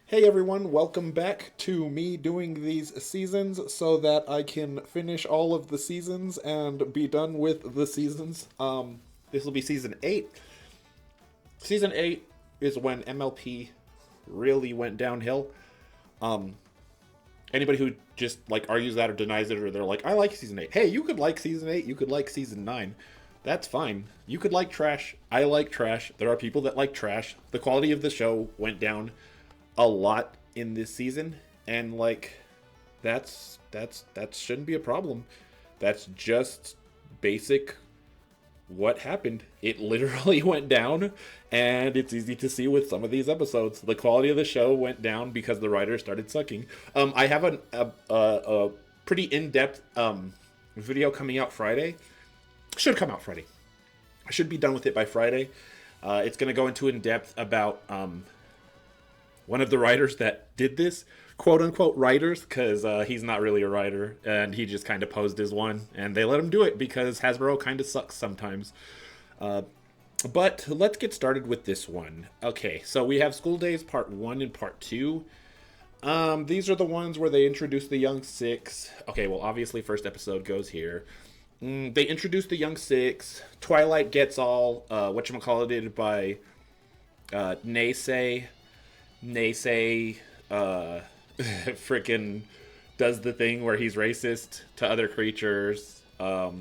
Hey everyone, welcome back to me doing these seasons so that I can finish all of the seasons and be done with the seasons. This will be season 8. Season 8 is when MLP really went downhill. Um, Anybody who just like argues that or denies it, or they're like, I like season 8. Hey, you could like season 8, you could like season 9. That's fine. You could like trash. I like trash. There are people that like trash. The quality of the show went down a lot in this season, and like that shouldn't be a problem. That's just basic what happened. It literally went down, and it's easy to see with some of these episodes. The quality of the show went down because the writers started sucking. I have a pretty in-depth video coming out Friday. Should come out Friday. I should be done with it by Friday. It's going to go into in depth about one of the writers that did this, quote unquote writers, because he's not really a writer, and he just kind of posed as one, and they let him do it because Hasbro kind of sucks sometimes. But let's get started with this one. Okay, so we have School Days Part 1 and Part 2. These are the ones where they introduce the Young Six. Okay, well, obviously, first episode goes here. They introduce the Young Six. Twilight gets all, whatchamacallit by Naysay. Naysay freaking does the thing where he's racist to other creatures. I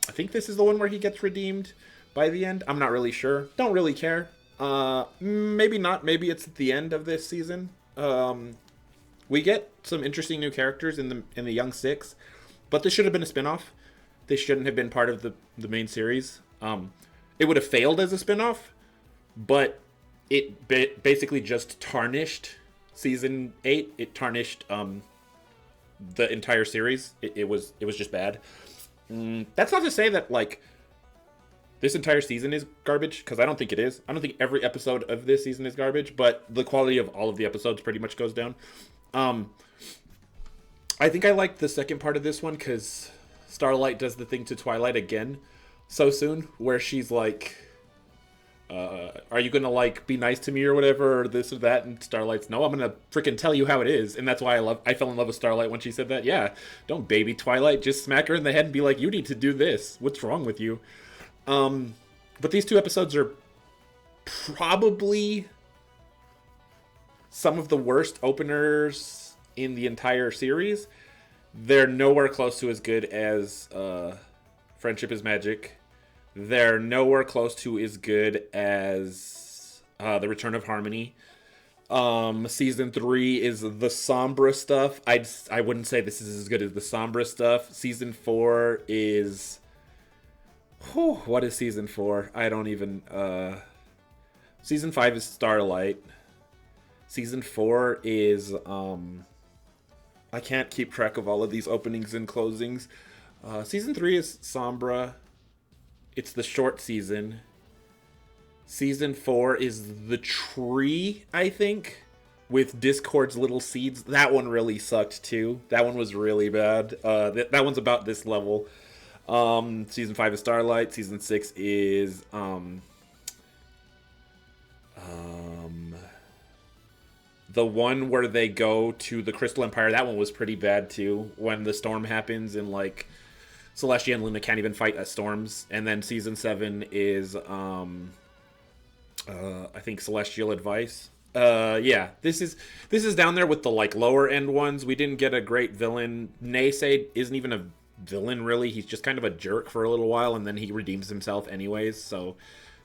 think this is the one where he gets redeemed by the end. I'm not really sure. Don't really care. Maybe not. Maybe it's at the end of this season. We get some interesting new characters in the Young Six, but this should have been a spinoff. This shouldn't have been part of the main series. It would have failed as a spinoff, but it basically just tarnished season 8. It tarnished the entire series. It was just bad. That's not to say that like this entire season is garbage, because I don't think it is. I don't think every episode of this season is garbage, but the quality of all of the episodes pretty much goes down. I think I liked the second part of this one because Starlight does the thing to Twilight again so soon, where she's like, are you gonna like be nice to me or whatever, or this or that? And Starlight's, no, I'm gonna freaking tell you how it is. And that's why I fell in love with Starlight when she said that. Yeah, don't baby Twilight, just smack her in the head and be like, you need to do this. What's wrong with you? But these two episodes are probably some of the worst openers in the entire series. They're nowhere close to as good as Friendship is Magic. They're nowhere close to as good as The Return of Harmony. Season 3 is the Sombra stuff. I wouldn't say this is as good as the Sombra stuff. Season 4 is... Whew, what is Season 4? I don't even... Season 5 is Starlight. Season 4 is... I can't keep track of all of these openings and closings. Season 3 is Sombra. It's the short season. Season 4 is The Tree, I think, with Discord's Little Seeds. That one really sucked, too. That one was really bad. That one's about this level. Season 5 is Starlight. Season 6 is... the one where they go to the Crystal Empire. That one was pretty bad, too. When the storm happens and, like... Celestia and Luna can't even fight at storms. And then season 7 is, I think, Celestial Advice. Yeah, this is down there with the, like, lower end ones. We didn't get a great villain. Naysay isn't even a villain, really. He's just kind of a jerk for a little while, and then he redeems himself anyways, so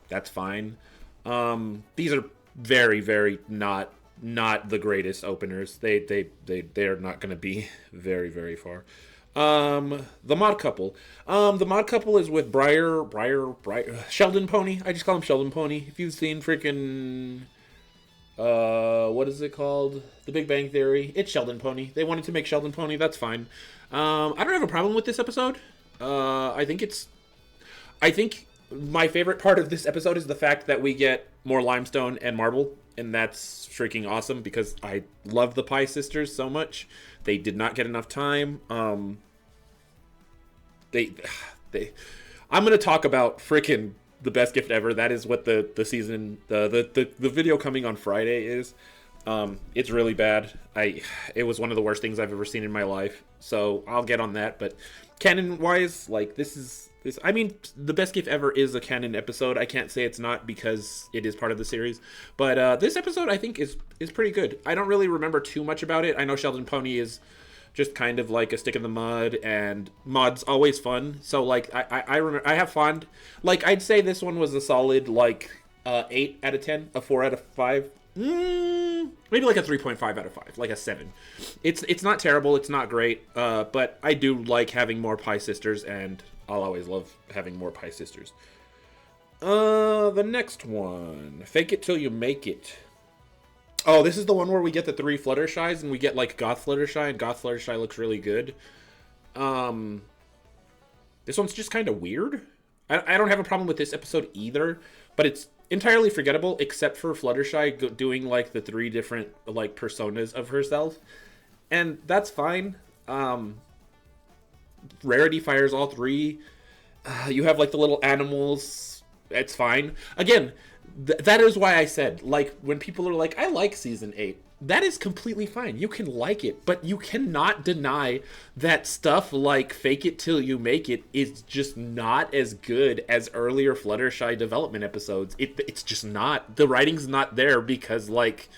that's fine. These are very, very not the greatest openers. They're not going to be very, very far. The mod couple. The mod couple is with Briar, Sheldon Pony. I just call him Sheldon Pony. If you've seen freaking, what is it called? The Big Bang Theory. It's Sheldon Pony. They wanted to make Sheldon Pony. That's fine. I don't have a problem with this episode. I think my favorite part of this episode is the fact that we get more limestone and marble, and that's freaking awesome because I love the Pie Sisters so much. They did not get enough time. They I'm gonna talk about freaking the best gift ever. That is what the season the video coming on Friday is. It's really bad. It was one of the worst things I've ever seen in my life. So I'll get on that. But canon wise, like this is this. I mean, the best gift ever is a canon episode. I can't say it's not because it is part of the series. But this episode I think is pretty good. I don't really remember too much about it. I know Sheldon Pony is just kind of like a stick in the mud, and mod's always fun. So like I remember I have fond, like I'd say this one was a solid like 8 out of 10, a 4 out of 5. Maybe like a 3.5 out of 5, like a 7. It's not terrible, it's not great, but I do like having more Pie Sisters, and I'll always love having more Pie Sisters. The next one, Fake It Till You Make It. Oh, this is the one where we get the 3 Fluttershy's, and we get like Goth Fluttershy, and Goth Fluttershy looks really good. This one's just kind of weird. I don't have a problem with this episode either, but it's entirely forgettable except for Fluttershy doing like the 3 different like personas of herself, and that's fine. Rarity fires all 3. You have like the little animals. It's fine. Again, that is why I said, like, when people are like, I like season 8, that is completely fine. You can like it, but you cannot deny that stuff like Fake It Till You Make It is just not as good as earlier Fluttershy development episodes. It's just not. The writing's not there because, like,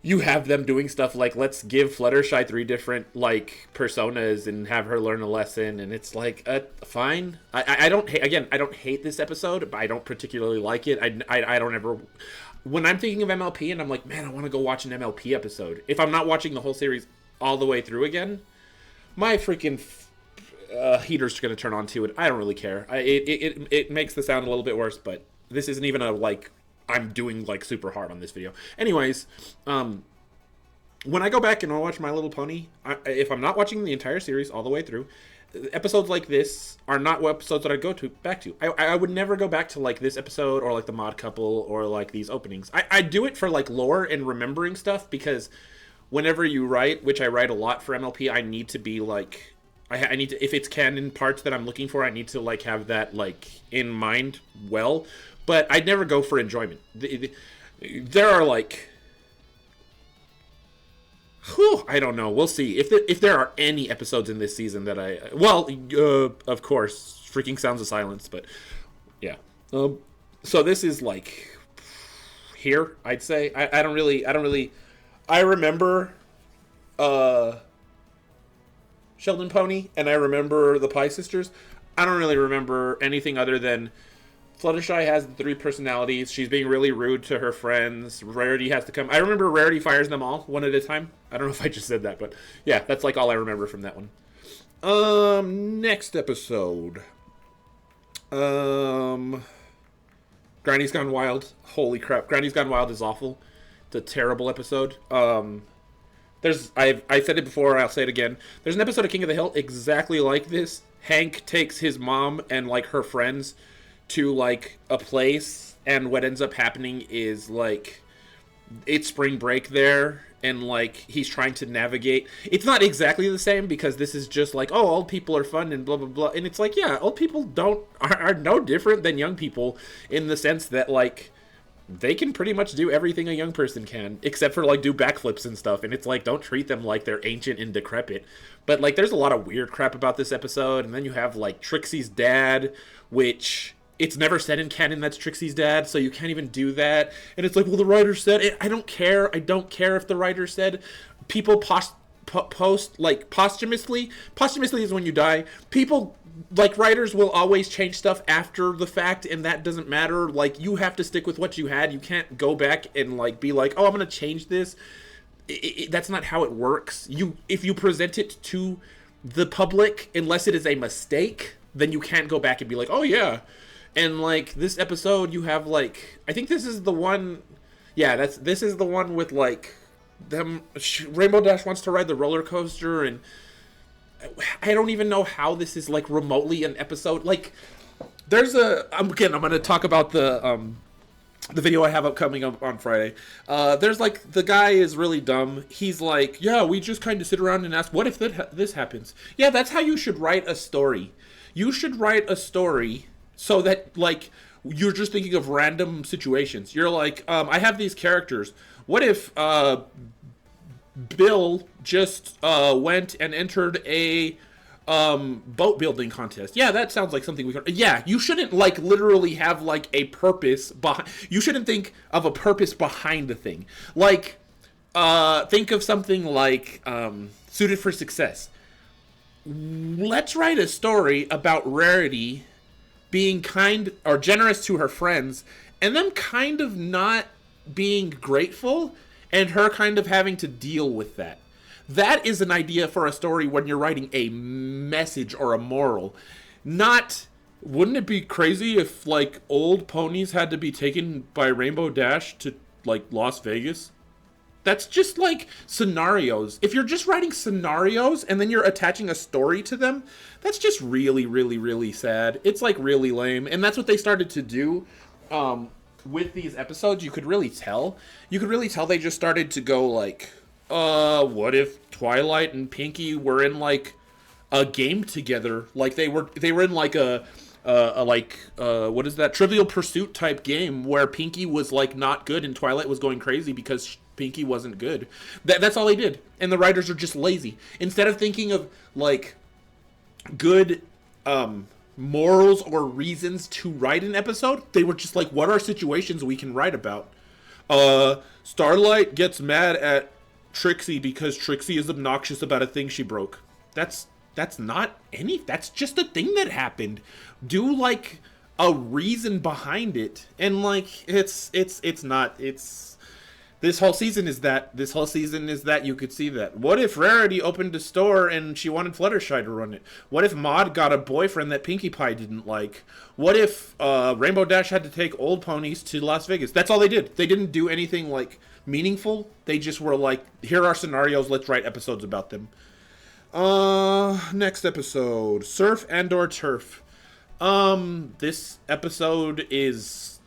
you have them doing stuff like, let's give Fluttershy 3 different, like, personas and have her learn a lesson, and it's like, fine. I don't hate this episode, but I don't particularly like it. I don't ever... When I'm thinking of MLP and I'm like, man, I want to go watch an MLP episode, if I'm not watching the whole series all the way through again, my freaking heater's going to turn on to it. I don't really care. It makes the sound a little bit worse, but this isn't even a, like... I'm doing like super hard on this video. Anyways, when I go back and I watch My Little Pony, if I'm not watching the entire series all the way through, episodes like this are not what episodes that I go back to. I would never go back to like this episode or like the Mod Couple or like these openings. I do it for like lore and remembering stuff, because whenever you write, which I write a lot for MLP, I need to be like, I need to, if it's canon parts that I'm looking for, I need to like have that like in mind well. But I'd never go for enjoyment. There are like... Whew, I don't know. We'll see. If there are any episodes in this season that I... Well, of course, freaking Sounds of Silence, but yeah. So this is like... Here, I'd say. I don't really... I remember Sheldon Pony, and I remember the Pie Sisters. I don't really remember anything other than... Fluttershy has the 3 personalities. She's being really rude to her friends. Rarity has to come. I remember Rarity fires them all one at a time. I don't know if I just said that, but yeah, that's like all I remember from that one. Next episode. Granny's Gone Wild. Holy crap. Granny's Gone Wild is awful. It's a terrible episode. I said it before, I'll say it again. There's an episode of King of the Hill exactly like this. Hank takes his mom and like her friends to like a place, and what ends up happening is like it's spring break there, and like he's trying to navigate. It's not exactly the same, because this is just like, oh, old people are fun and blah blah blah, and it's like, yeah, old people are no different than young people in the sense that like they can pretty much do everything a young person can, except for like do backflips and stuff, and it's like, don't treat them like they're ancient and decrepit. But like there's a lot of weird crap about this episode. And then you have like Trixie's dad, which it's never said in canon that's Trixie's dad, so you can't even do that. And it's like, well, the writer said it. I don't care. I don't care if the writer said. People post like posthumously. Posthumously is when you die. People, like, writers will always change stuff after the fact, and that doesn't matter. Like, you have to stick with what you had. You can't go back and like be like, oh, I'm gonna change this. That's not how it works. If you present it to the public, unless it is a mistake, then you can't go back and be like, oh yeah. And like this episode, you have like, I think this is the one. Yeah, this is the one with like them. Rainbow Dash wants to ride the roller coaster, and I don't even know how this is like remotely an episode. Like, there's I'm gonna talk about the video I have upcoming on Friday. There's like, the guy is really dumb. He's like, yeah, we just kind of sit around and ask, what if this happens? Yeah, that's how you should write a story. You should write a story so that like you're just thinking of random situations. You're like, I have these characters. What if Bill just went and entered a boat building contest? Yeah, that sounds like something we could. Yeah, you shouldn't like literally have like a purpose behind. You shouldn't think of a purpose behind the thing. Like, think of something like Suited for Success. Let's write a story about Rarity being kind or generous to her friends, and them kind of not being grateful, and her kind of having to deal with that. That is an idea for a story when you're writing a message or a moral. Not, wouldn't it be crazy if, like, old ponies had to be taken by Rainbow Dash to, like, Las Vegas? That's just, like, scenarios. If you're just writing scenarios and then you're attaching a story to them, that's just really, really, really sad. It's, like, really lame. And that's what they started to do with these episodes. You could really tell. You could really tell they just started to go, like, what if Twilight and Pinkie were in, like, a game together? Like, they were in, like, what is that? Trivial Pursuit type game where Pinkie was, like, not good and Twilight was going crazy because Pinkie wasn't good. That's all they did. And the writers are just lazy. Instead of thinking of, like, good morals or reasons to write an episode, they were just like, what are situations we can write about? Starlight gets mad at Trixie because Trixie is obnoxious about a thing she broke. That's not any... That's just a thing that happened. Do, like, a reason behind it. And, like, it's not... This whole season is that you could see that. What if Rarity opened a store and she wanted Fluttershy to run it? What if Maud got a boyfriend that Pinkie Pie didn't like? What if Rainbow Dash had to take old ponies to Las Vegas? That's all they did. They didn't do anything, like, meaningful. They just were like, here are scenarios, let's write episodes about them. Next episode, Surf and/or Turf. This episode is...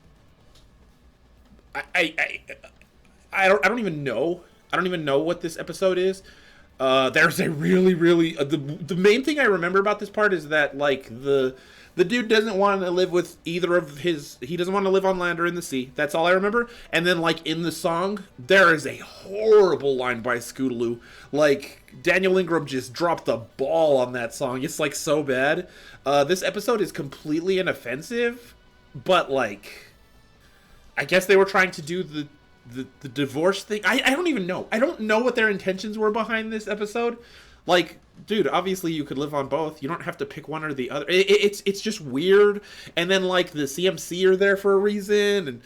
I don't even know. I don't even know what this episode is. There's a really, really... the main thing I remember about this part is that, like, the dude doesn't want to live with either of his... He doesn't want to live on land or in the sea. That's all I remember. And then, like, in the song, there is a horrible line by Scootaloo. Like, Daniel Ingram just dropped the ball on that song. It's, like, so bad. This episode is completely inoffensive, but, like... I guess they were trying to do the divorce thing. I don't even know. I don't know what their intentions were behind this episode. Like, dude, obviously you could live on both. You don't have to pick one or the other. It's just weird. And then, like, the CMC are there for a reason. And,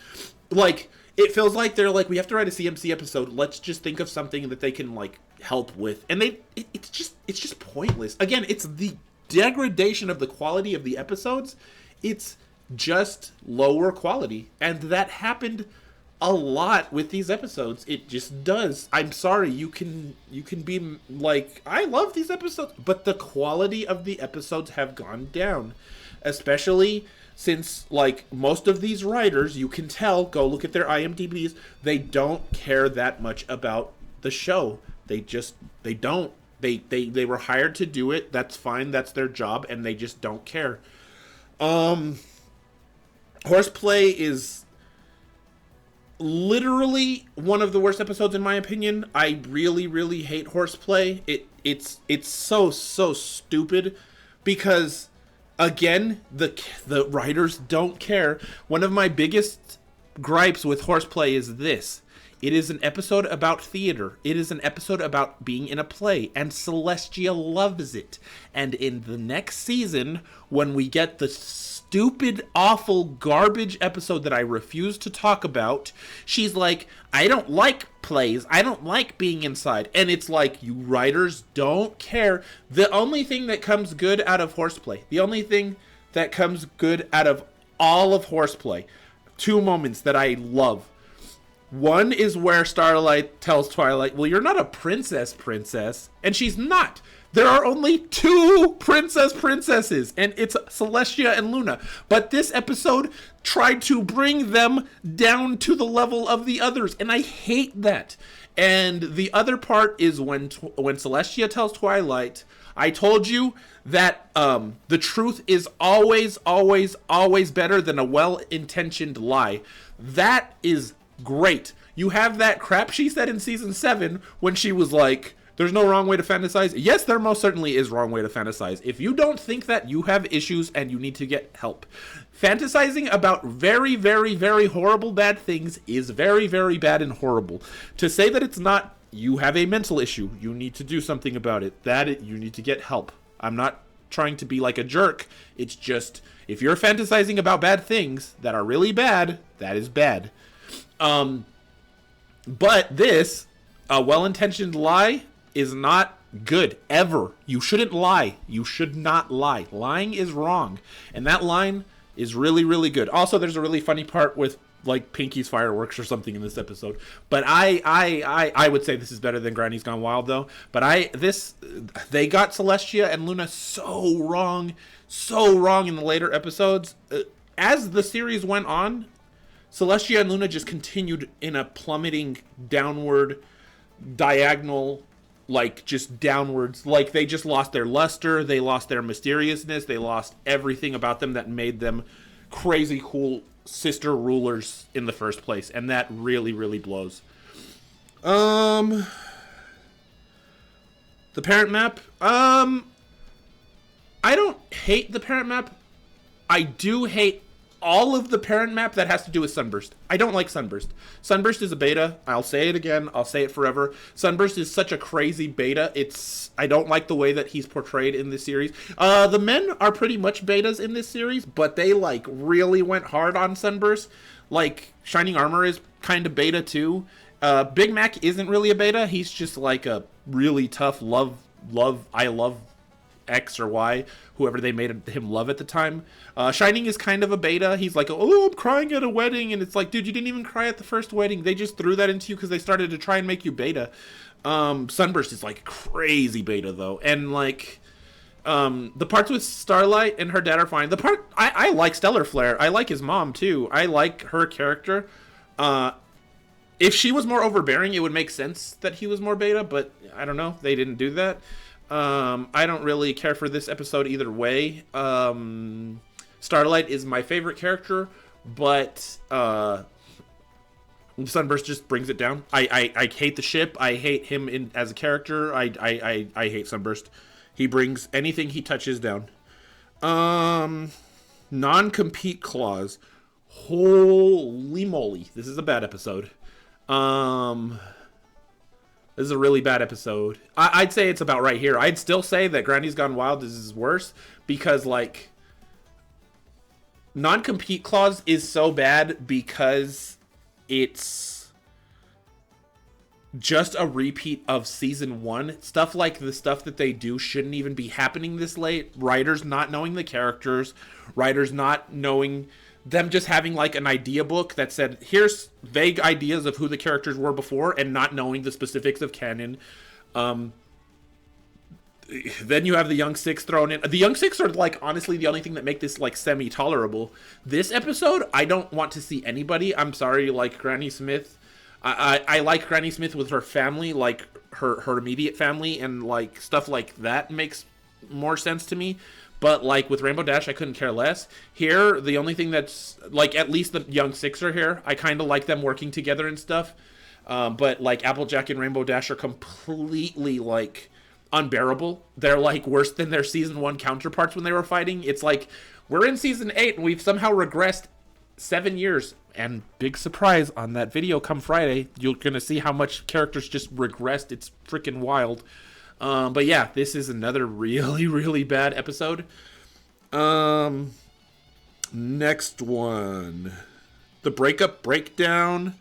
like, it feels like they're like, we have to write a CMC episode. Let's just think of something that they can, like, help with. And it's just pointless. Again, it's the degradation of the quality of the episodes. It's just lower quality. And that happened a lot with these episodes. It just does. I'm sorry, you can be like, I love these episodes, but the quality of the episodes have gone down, especially since, like, most of these writers, you can tell, go look at their IMDb's, they don't care that much about the show. They don't. They were hired to do it. That's fine. That's their job, and they just don't care. Horseplay is literally one of the worst episodes in my opinion. I really, really hate Horseplay. It's so stupid because, again, the writers don't care. One of my biggest gripes with Horseplay is this. It is an episode about theater. It is an episode about being in a play, and Celestia loves it. And in the next season, when we get the stupid, awful, garbage episode that I refuse to talk about, she's like, I don't like plays. I don't like being inside. And it's like, you writers don't care. The only thing that comes good out of Horseplay, the only thing that comes good out of all of Horseplay, two moments that I love. One is where Starlight tells Twilight, well, you're not a princess. And she's not. There are only two princesses, and it's Celestia and Luna. But this episode tried to bring them down to the level of the others, and I hate that. And the other part is when Celestia tells Twilight, I told you that the truth is always better than a well-intentioned lie. That is great. You have that crap she said in season 7 when she was like, there's no wrong way to fantasize. Yes, there most certainly is wrong way to fantasize. If you don't think that, you have issues and you need to get help. Fantasizing about very, very, very horrible bad things is very, very bad and horrible. To say that it's not, you have a mental issue. You need to do something about it. You need to get help. I'm not trying to be like a jerk. It's just, if you're fantasizing about bad things that are really bad, that is bad. But this, a well-intentioned lie, is not good, ever. You shouldn't lie. You should not lie. Lying is wrong. And that line is really, really good. Also, there's a really funny part with, like, Pinky's fireworks or something in this episode. But I would say this is better than Granny's Gone Wild, though. But they got Celestia and Luna so wrong in the later episodes. As the series went on, Celestia and Luna just continued in a plummeting downward, diagonal, like, just downwards. Like, they just lost their luster, they lost their mysteriousness, they lost everything about them that made them crazy cool sister rulers in the first place. And that really, really blows. The parent map. I don't hate the parent map. I do hate all of the parent map that has to do with Sunburst. I don't like Sunburst. Sunburst is a beta. I'll say it again. I'll say it forever. Sunburst is such a crazy beta. I don't like the way that he's portrayed in this series. The men are pretty much betas in this series, but they, like, really went hard on Sunburst. Like, Shining Armor is kind of beta, too. Big Mac isn't really a beta. He's just, like, a really tough I love X or Y, whoever they made him love at the time. Shining is kind of a beta. He's like, oh, I'm crying at a wedding. And it's like, dude, you didn't even cry at the first wedding. They just threw that into you because they started to try and make you beta. Sunburst is like crazy beta, though. And like, the parts with Starlight and her dad are fine. I like Stellar Flare. I like his mom, too. I like her character. If she was more overbearing, it would make sense that he was more beta, but I don't know. They didn't do that. I don't really care for this episode either way. Starlight is my favorite character, but Sunburst just brings it down. I hate the ship. I hate him as a character. I hate Sunburst. He brings anything he touches down. Non-compete clause. Holy moly. This is a bad episode. This is a really bad episode. I'd say it's about right here. I'd still say that Granny's Gone Wild is worse because, like, non-compete clause is so bad because it's just a repeat of season 1. Stuff like the stuff that they do shouldn't even be happening this late. Writers not knowing the characters. Writers not knowing... them just having, like, an idea book that said, here's vague ideas of who the characters were before, and not knowing the specifics of canon. Then you have the Young Six thrown in. The Young Six are, like, honestly the only thing that make this, like, semi-tolerable. This episode, I don't want to see anybody. I'm sorry, like, Granny Smith. I like Granny Smith with her family, like, her immediate family, and, like, stuff like that makes more sense to me. But, like, with Rainbow Dash, I couldn't care less. Here, the only thing that's, like, at least the Young Six are here. I kind of like them working together and stuff. But, like, Applejack and Rainbow Dash are completely, like, unbearable. They're, like, worse than their Season 1 counterparts when they were fighting. It's like, we're in Season 8, and we've somehow regressed 7 years. And big surprise, on that video come Friday, you're going to see how much characters just regressed. It's freaking wild. But yeah, this is another really, really bad episode. Next one. The breakup breakdown.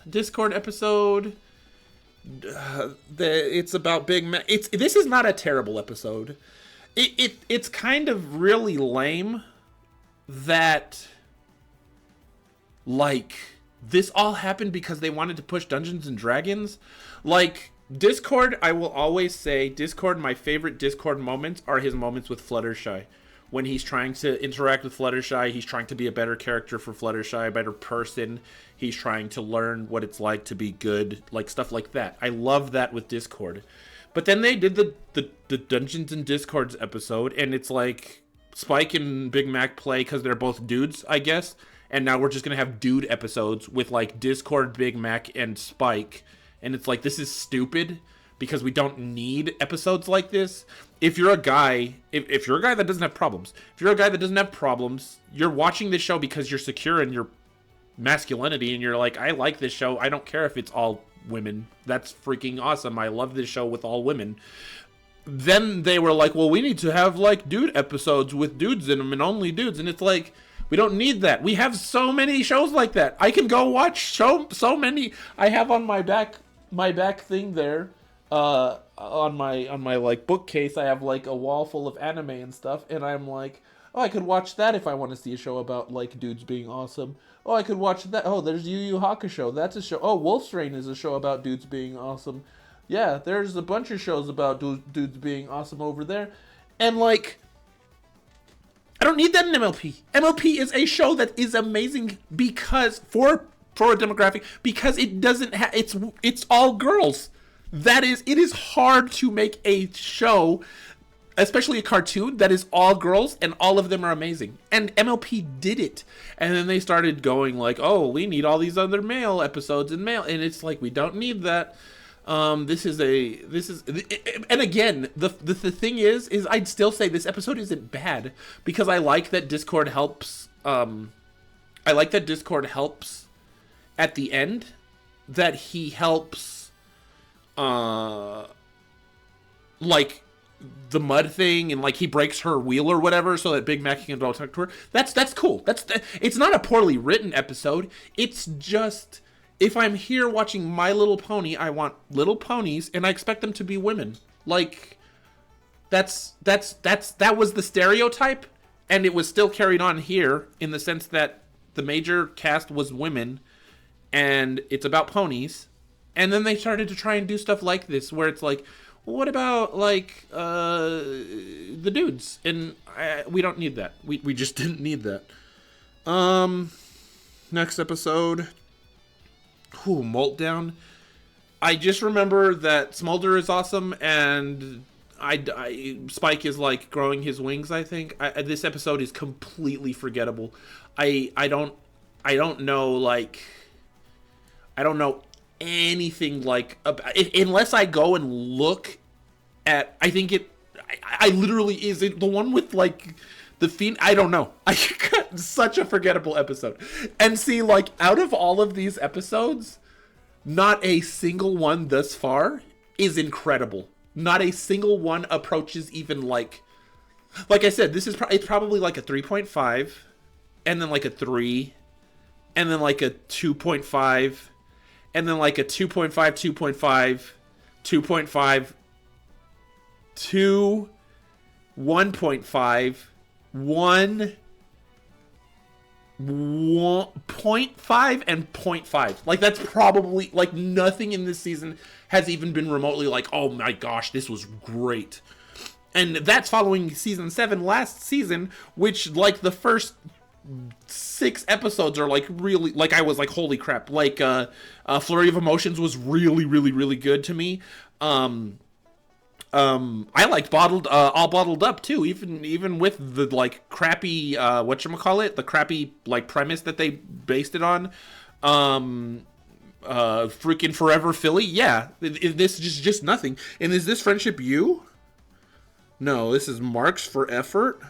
Discord episode. It's about Big Mac. This is not a terrible episode. It's kind of really lame that, like, this all happened because they wanted to push Dungeons and Dragons. Like, Discord, I will always say, Discord, my favorite Discord moments are his moments with Fluttershy. When he's trying to interact with Fluttershy, he's trying to be a better character for Fluttershy, a better person. He's trying to learn what it's like to be good, like stuff like that. I love that with Discord. But then they did the Dungeons and Discords episode, and it's like Spike and Big Mac play because they're both dudes, I guess. and now we're just gonna have dude episodes with like Discord, Big Mac, and Spike, and it's like, this is stupid because we don't need episodes like this. If you're a guy, if you're a guy that doesn't have problems, you're watching this show because you're secure in your masculinity, and you're like, I like this show. I don't care if it's all women. That's freaking awesome. I love this show with all women. Then they were like, well, we need to have like dude episodes with dudes in them and only dudes, and it's like, we don't need that. We have so many shows like that. I can go watch so many. I have on my back thing there, on my like bookcase, I have like a wall full of anime and stuff, and I'm like, oh, I could watch that if I want to see a show about like dudes being awesome. Oh, I could watch that. Oh, there's Yu Yu Hakusho. That's a show. Oh, Wolf's Rain is a show about dudes being awesome. Yeah, there's a bunch of shows about dudes being awesome over there, and like, I don't need that in MLP. MLP is a show that is amazing because for a demographic, because it doesn't have, it's all girls. It is hard to make a show, especially a cartoon, that is all girls and all of them are amazing. And MLP did it. And then they started going like, oh, we need all these other male episodes and it's like, we don't need that. And again, the thing is I'd still say this episode isn't bad, because I like that Discord helps. I like that Discord helps at the end, that he helps, like the mud thing, and like he breaks her wheel or whatever so that Big Mac can go talk to her. That's cool. It's not a poorly written episode. It's just, if I'm here watching My Little Pony, I want little ponies, and I expect them to be women. Like, that was the stereotype, and it was still carried on here in the sense that the major cast was women, and it's about ponies. And then they started to try and do stuff like this, where it's like, well, what about like the dudes? And we don't need that. We just didn't need that. Next episode. Meltdown. I just remember that Smolder is awesome, and Spike is like growing his wings. I think this episode is completely forgettable. I don't know, like, I don't know anything like about it, unless I go and look at. I think I literally is it the one with like the fiend. I don't know. I got such a forgettable episode. And see, like, out of all of these episodes, not a single one thus far is incredible. Not a single one approaches even like I said, this is it's probably like a 3.5, and then like a 3, and then like a 2.5, and then like a 2.5, 2.5, 2.5, 2, 1.5, 1, 1.5, and 0.5. Like, that's probably, like, nothing in this season has even been remotely like, oh my gosh, this was great. And that's following season 7 last season, which, like, the first 6 episodes are like really, like, I was like, holy crap. Like Flurry of Emotions was really, really, really good to me. I liked All Bottled Up too, even with the like crappy whatchamacallit, the crappy like premise that they based it on. Freaking Forever Philly. Yeah, this is just nothing. And is this Friendship You? No, this is Marks for Effort.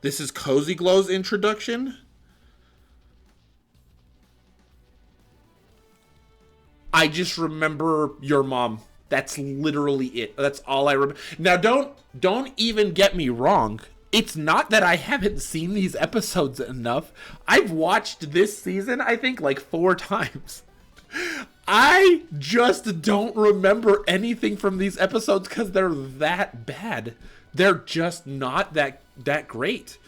This is Cozy Glow's introduction. I just remember Your Mom. That's literally it. That's all I remember. Now, don't even get me wrong. It's not that I haven't seen these episodes enough. I've watched this season, I think, like 4 times. I just don't remember anything from these episodes because they're that bad. They're just not that great.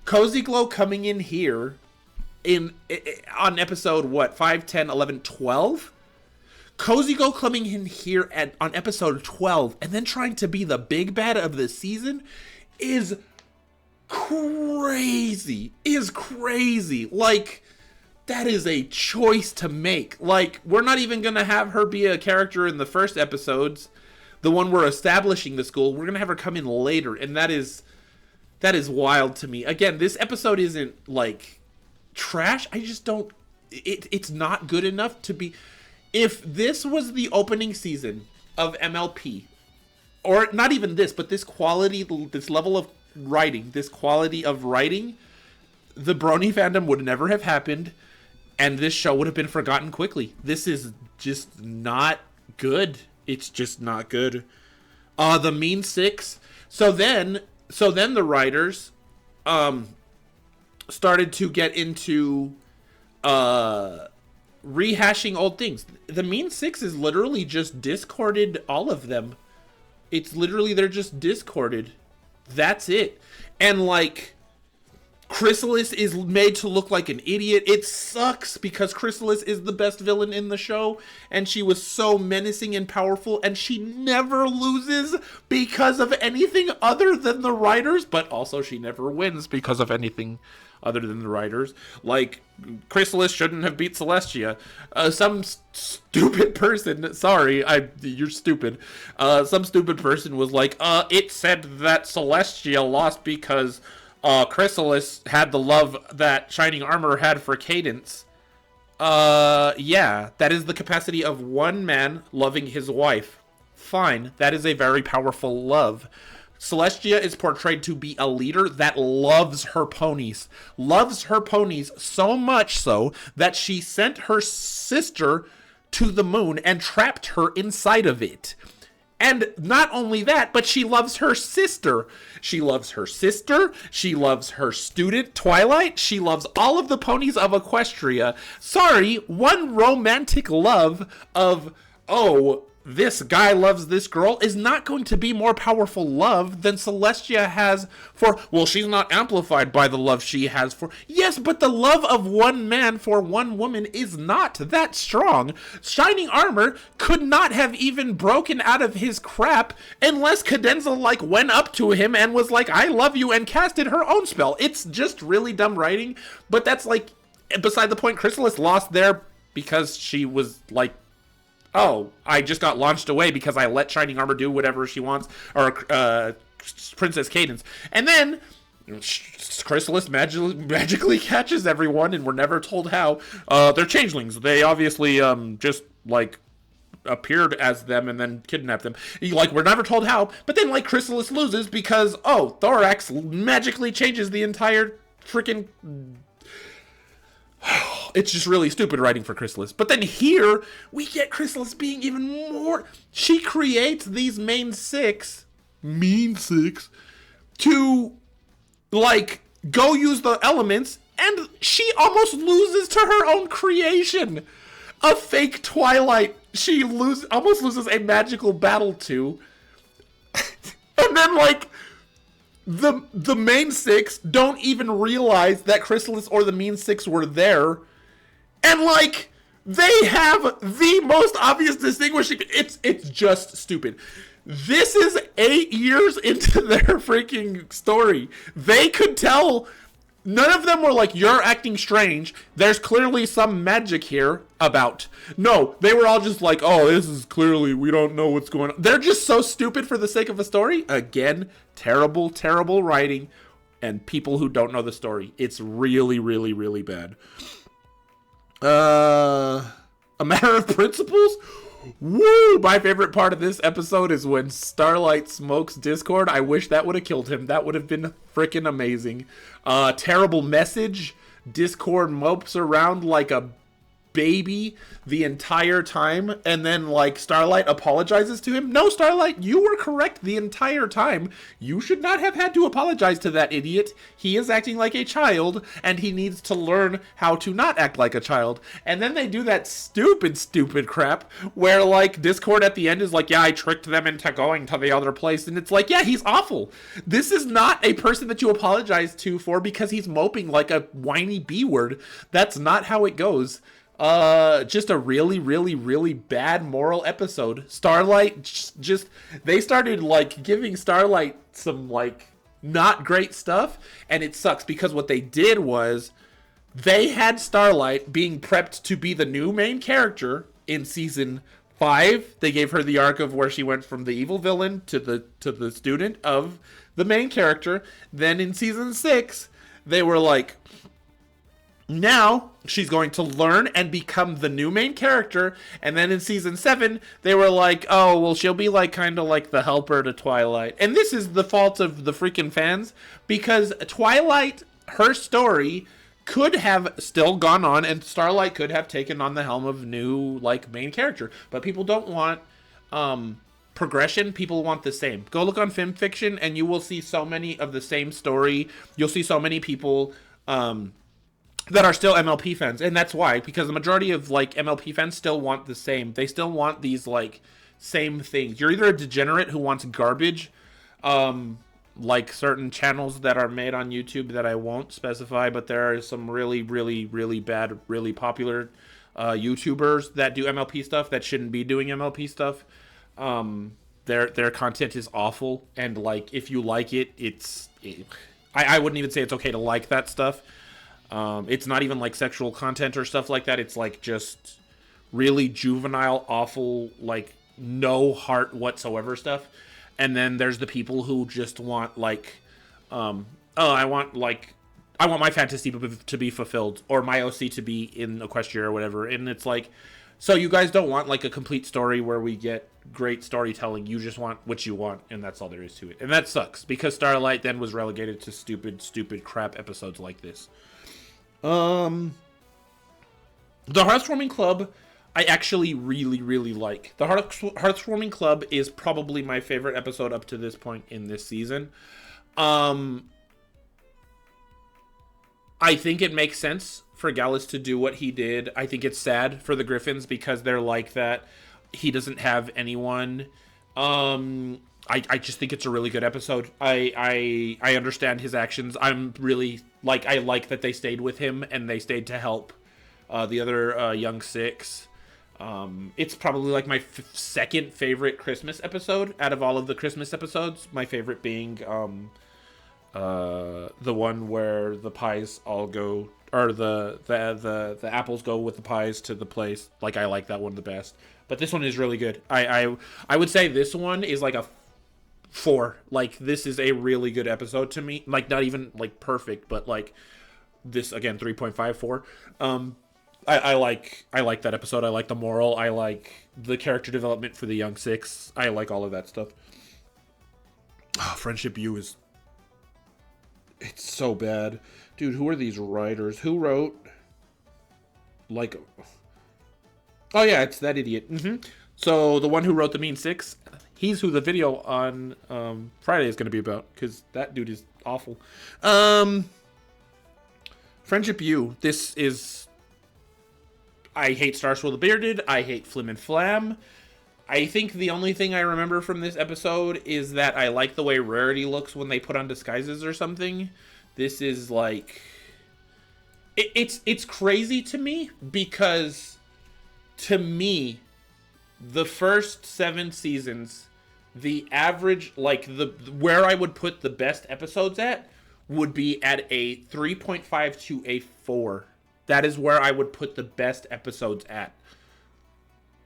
Cozy Glow coming in here on episode, what, 5, 10, 11, 12? Cozy Glow coming in here on episode 12 and then trying to be the big bad of the season is crazy. Like, that is a choice to make. Like, we're not even going to have her be a character in the first episodes, the one we're establishing the school. We're going to have her come in later, and that is That is wild to me. Again, this episode isn't like trash. I just don't. It's not good enough to be. If this was the opening season of MLP, or not even this, but this quality, this level of writing, the Brony fandom would never have happened, and this show would have been forgotten quickly. This is just not good. It's just not good. The Mean Six. So then the writers started to get into rehashing old things. The Mean Six is literally just discorded all of them. It's literally, they're just discorded. That's it. And like, Chrysalis is made to look like an idiot. It sucks because Chrysalis is the best villain in the show, and she was so menacing and powerful, and she never loses because of anything other than the writers, but also she never wins because of anything other than the writers. Like, Chrysalis shouldn't have beat Celestia. Some stupid person, you're stupid. Some stupid person was like, it said that Celestia lost because Chrysalis had the love that Shining Armor had for Cadence. Yeah, that is the capacity of one man loving his wife. Fine, that is a very powerful love. Celestia is portrayed to be a leader that loves her ponies. Loves her ponies so much so that she sent her sister to the moon and trapped her inside of it. And not only that, but she loves her sister. She loves her sister. She loves her student, Twilight. She loves all of the ponies of Equestria. Sorry, one romantic love of, this guy loves this girl is not going to be more powerful love than Celestia has for, she's not amplified by the love she has for, yes, but the love of one man for one woman is not that strong. Shining Armor could not have even broken out of his crap unless Cadenza, went up to him and was like, I love you, and casted her own spell. It's just really dumb writing, but that's, beside the point. Chrysalis lost there because she was, I just got launched away because I let Shining Armor do whatever she wants, or Princess Cadence. And then Chrysalis magically catches everyone, and we're never told how. They're changelings. They obviously just appeared as them and then kidnapped them. We're never told how, but then Chrysalis loses because Thorax magically changes the entire freaking. It's just really stupid writing for Chrysalis. But then here, we get Chrysalis being even more. She creates these mean six, to, go use the elements, and she almost loses to her own creation. A fake Twilight she almost loses a magical battle to. And then, the main six don't even realize that Chrysalis or the Mean Six were there. And, they have the most obvious distinguishing... It's just stupid. This is 8 years into their freaking story. They could tell... None of them were you're acting strange. There's clearly some magic here about. No, they were all just this is clearly, we don't know what's going on. They're just so stupid for the sake of a story. Again, terrible, terrible writing, and people who don't know the story. It's really, really, really bad. A Matter of Principles? Woo! My favorite part of this episode is when Starlight smokes Discord. I wish that would have killed him. That would have been freaking amazing. Terrible message. Discord mopes around like a baby the entire time, and then Starlight apologizes to him. No, Starlight, you were correct the entire time. You should not have had to apologize to that idiot. He is acting like a child, and he needs to learn how to not act like a child. And then they do that stupid crap where Discord at the end is yeah, I tricked them into going to the other place, and it's yeah, he's awful. This is not a person that you apologize to for because he's moping like a whiny B word. That's not how it goes. Just a really, really, really bad moral episode. Starlight they started giving Starlight some not great stuff, and it sucks because what they did was they had Starlight being prepped to be the new main character in season 5. They gave her the arc of where she went from the evil villain to the student of the main character. Then in season 6, they were like, now she's going to learn and become the new main character. And then in season 7, they were like, oh, well, she'll be like kind of like the helper to Twilight. And this is the fault of the freaking fans, because Twilight, her story could have still gone on, and Starlight could have taken on the helm of new like main character. But people don't want progression. People want the same. Go look on Fimfiction and you will see so many of the same story. You'll see so many people that are still MLP fans, and that's why, because the majority of like MLP fans still want the same. They still want these like same things. You're either a degenerate who wants garbage, like certain channels that are made on YouTube that I won't specify, but there are some really, really, really bad, really popular YouTubers that do MLP stuff that shouldn't be doing MLP stuff. Their content is awful, and like if you like it, I wouldn't even say it's okay to like that stuff. It's not even like sexual content or stuff like that. It's like just really juvenile, awful, like no heart whatsoever stuff. And then there's the people who just want like, I want my fantasy to be fulfilled, or my OC to be in Equestria or whatever. And it's like, so you guys don't want like a complete story where we get great storytelling. You just want what you want, and that's all there is to it. And that sucks, because Starlight then was relegated to stupid crap episodes like this. The Hearthwarming Club, I actually really, really like. The Hearthwarming Club is probably my favorite episode up to this point in this season. I think it makes sense for Gallus to do what he did. I think it's sad for the Griffins because they're like that. He doesn't have anyone. I just think it's a really good episode. I understand his actions. I'm really like, I like that they stayed with him and they stayed to help the other young six. It's probably like my second favorite Christmas episode out of all of the Christmas episodes. My favorite being the one where the pies all go, or the apples go with the pies to the place. Like, I like that one the best. But this one is really good. I would say this one is like a 4. Like, this is a really good episode to me. Like, not even like perfect, but like this, again, 3.54. I like that episode. I like the moral. I like the character development for the young six. I like all of that stuff. Oh, Friendship U is, it's so bad. Dude, who are these writers? Who wrote, like, oh yeah, it's that idiot. So the one who wrote the Mean Six, he's who the video on Friday is going to be about, because that dude is awful. Friendship U, this is, I hate Star Swirl the Bearded. I hate Flim and Flam. I think the only thing I remember from this episode is that I like the way Rarity looks when they put on disguises or something. This is like, it's crazy to me, because to me, the first 7 seasons, the average, like where I would put the best episodes at would be at a 3.5 to a 4. That is where I would put the best episodes at.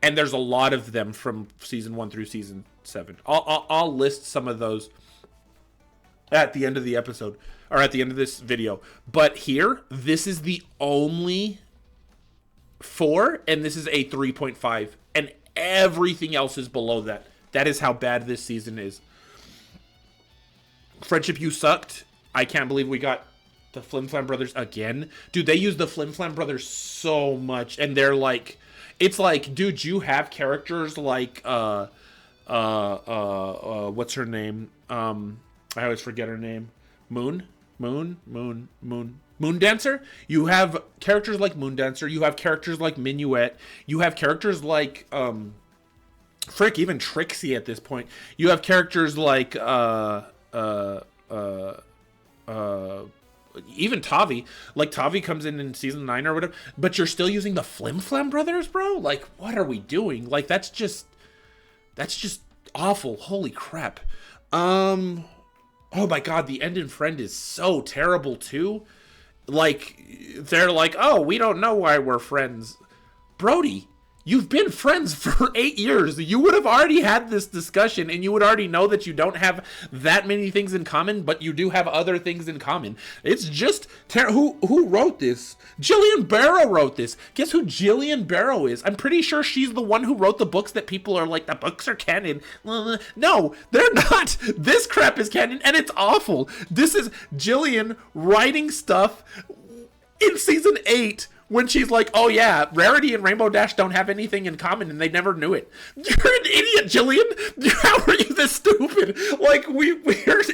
And there's a lot of them from season 1 through season 7. I'll list some of those at the end of the episode, or at the end of this video. But here, this is the only 4, and this is a 3.5. And everything else is below that. That is how bad this season is. Friendship U sucked. I can't believe we got the Flim Flam Brothers again. Dude, they use the Flim Flam Brothers so much, and they're like, it's like, dude, you have characters like what's her name? I always forget her name. Moon Dancer. You have characters like Moon Dancer. You have characters like Minuet. You have characters like even Trixie at this point. You have characters like even Tavi. Like, Tavi comes in season 9 or whatever, but you're still using the Flim Flam Brothers, bro? Like, what are we doing? Like, that's just awful. Holy crap. Oh my god, the End in Friend is so terrible too. Like, they're like, oh, we don't know why we're friends. Brody, You've been friends for 8 years. You would have already had this discussion, and you would already know that you don't have that many things in common, but you do have other things in common. It's just who wrote this? Jillian Barrow wrote this. Guess who Jillian Barrow is? I'm pretty sure she's the one who wrote the books that people are like, the books are canon. No, they're not. This crap is canon, and it's awful. This is Jillian writing stuff in season 8 when she's like, oh yeah, Rarity and Rainbow Dash don't have anything in common and they never knew it. You're an idiot, Jillian. How are you this stupid? Like, we're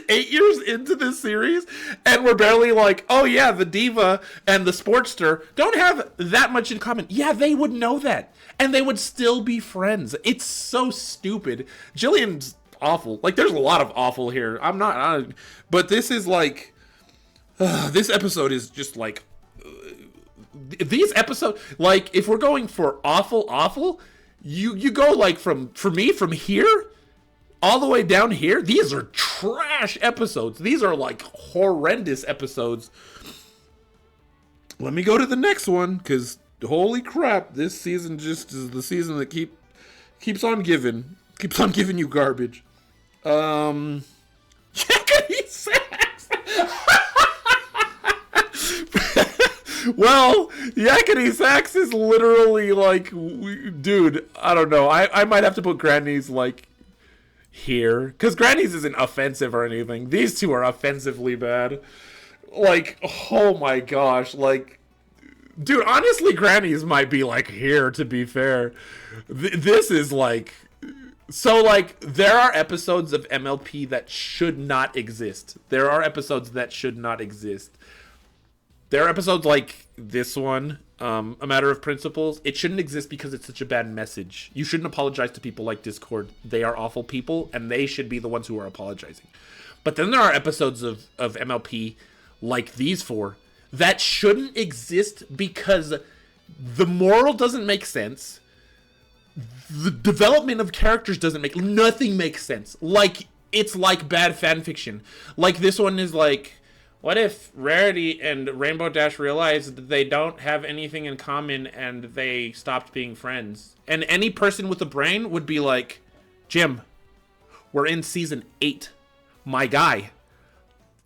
8 years into this series and we're barely like, oh yeah, the diva and the sportster don't have that much in common. Yeah, they would know that. And they would still be friends. It's so stupid. Jillian's awful. Like, there's a lot of awful here. But this is like, this episode is just like, these episodes, like, if we're going for awful, you go like from here all the way down here. These are trash episodes. These are like horrendous episodes. Let me go to the next one, because holy crap, this season just is the season that keeps on giving you garbage. Yakety Sax. Well, Yakety Sax is literally like, dude, I don't know. I might have to put Granny's like here, because Granny's isn't offensive or anything. These two are offensively bad. Like, oh my gosh, like, dude, honestly, Granny's might be like here, to be fair. This is like, so like, there are episodes of MLP that should not exist. There are episodes that should not exist. There are episodes like this one, A Matter of Principles. It shouldn't exist because it's such a bad message. You shouldn't apologize to people like Discord. They are awful people, and they should be the ones who are apologizing. But then there are episodes of MLP like these four that shouldn't exist because the moral doesn't make sense. The development of characters nothing makes sense. Like, it's like bad fan fiction. Like, this one is like, what if Rarity and Rainbow Dash realized that they don't have anything in common and they stopped being friends? And any person with a brain would be like, Jim, we're in season 8. My guy.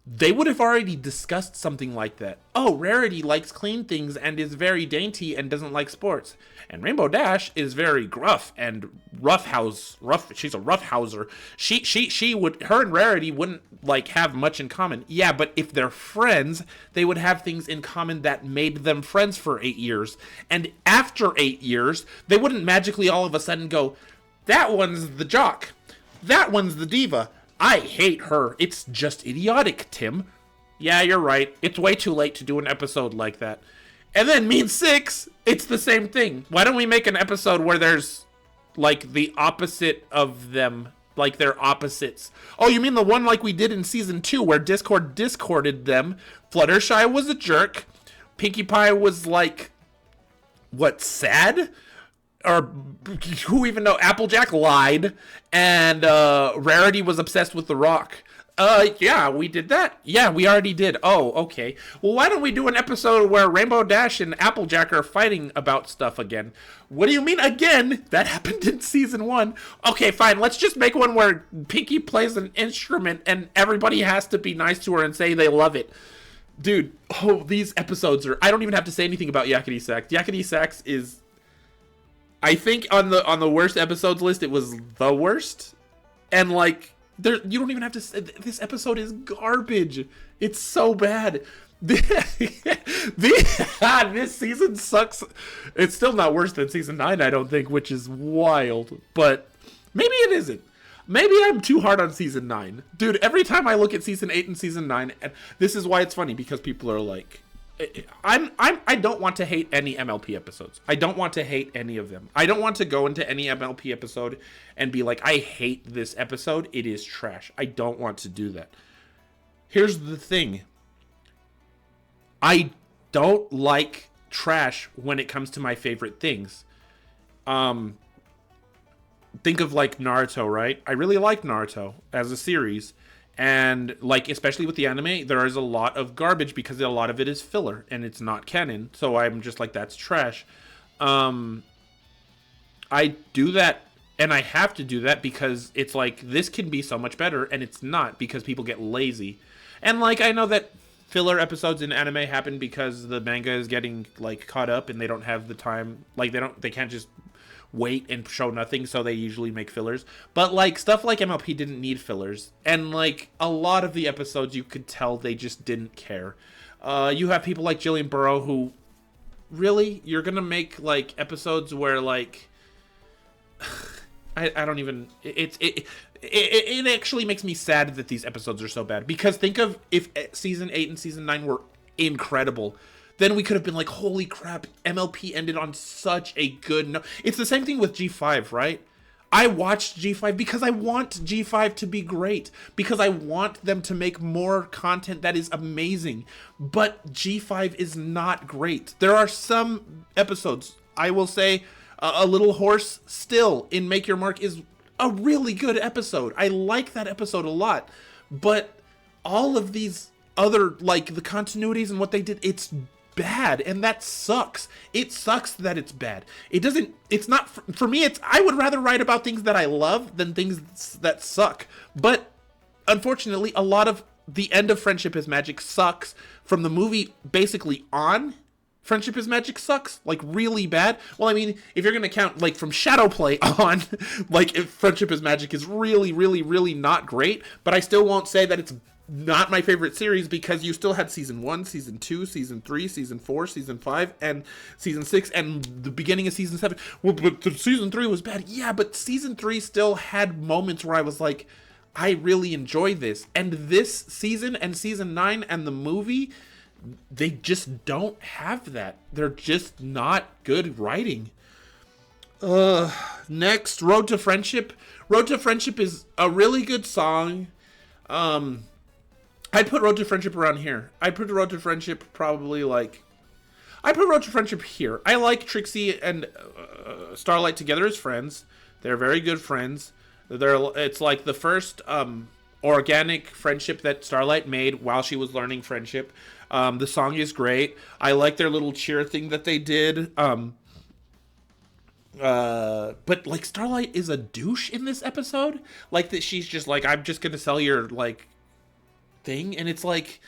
They would have already discussed something like that. Oh, Rarity likes clean things and is very dainty and doesn't like sports. And Rainbow Dash is very gruff and she's a roughhouser. Her and Rarity wouldn't like have much in common. Yeah, but if they're friends, they would have things in common that made them friends for 8 years. And after 8 years, they wouldn't magically all of a sudden go, that one's the jock. That one's the diva. I hate her. It's just idiotic, Tim. Yeah, you're right. It's way too late to do an episode like that. And then Mean 6, it's the same thing. Why don't we make an episode where there's, like, the opposite of them? Like, they're opposites. Oh, you mean the one like we did in Season 2 where Discord discorded them? Fluttershy was a jerk. Pinkie Pie was, like, what, sad? Or who even know? Applejack lied, and Rarity was obsessed with The Rock. Yeah, we did that. Yeah, we already did. Oh, okay. Well, why don't we do an episode where Rainbow Dash and Applejack are fighting about stuff again? What do you mean again? That happened in season 1. Okay, fine. Let's just make one where Pinkie plays an instrument and everybody has to be nice to her and say they love it. Dude, oh, these episodes are... I don't even have to say anything about Yakety Sax. Yakety Sax is... I think on the worst episodes list, it was the worst. And, like, you don't even have to say, this episode is garbage. It's so bad. This season sucks. It's still not worse than season 9, I don't think, which is wild. But maybe it isn't. Maybe I'm too hard on season 9. Dude, every time I look at season 8 and season 9, and this is why it's funny, because people are like... I don't want to hate any MLP episodes. I don't want to hate any of them. I don't want to go into any MLP episode and be like, I hate this episode. It is trash. I don't want to do that. Here's the thing. I don't like trash when it comes to my favorite things. Think of like Naruto, right? I really like Naruto as a series. And, like, especially with the anime, there is a lot of garbage because a lot of it is filler and it's not canon. So I'm just like, that's trash. I do that, and I have to do that because it's like, this can be so much better, and it's not, because people get lazy. And like, I know that filler episodes in anime happen because the manga is getting like caught up and they don't have the time, like they can't just wait and show nothing, so they usually make fillers. But like, stuff like MLP didn't need fillers, and like a lot of the episodes you could tell they just didn't care. You have people like Jillian Burrow who, really, you're gonna make like episodes where like I don't even, it actually makes me sad that these episodes are so bad, because think of if season 8 and season 9 were incredible, then we could have been like, holy crap, MLP ended on such a good note. It's the same thing with G5, right? I watched G5 because I want G5 to be great, because I want them to make more content that is amazing. But G5 is not great. There are some episodes, I will say, A Little Horse still in Make Your Mark is a really good episode. I like that episode a lot. But all of these other, like, the continuities and what they did, it's bad, and that sucks. It sucks that it's bad. It's not, for me, I would rather write about things that I love than things that suck. But unfortunately, a lot of the end of Friendship is Magic sucks. From the movie basically on, Friendship is Magic sucks, like, really bad. Well, I mean, if you're gonna count, like, from Shadowplay on, like, if Friendship is Magic is really, really, really not great, but I still won't say that it's not my favorite series, because you still had season 1, season 2, season 3, season 4, season 5, and season 6, and the beginning of season 7. Well, but season 3 was bad. Yeah, but season 3 still had moments where I was like, I really enjoy this. And this season and season 9 and the movie, they just don't have that. They're just not good writing. Next, Road to Friendship. Road to Friendship is a really good song. I'd put Road to Friendship around here. I'd put Road to Friendship probably like... I'd put Road to Friendship here. I like Trixie and Starlight together as friends. They're very good friends. It's like the first organic friendship that Starlight made while she was learning friendship. The song is great. I like their little cheer thing that they did. But like, Starlight is a douche in this episode. Like, that she's just like, I'm just gonna sell your like thing, and it's like,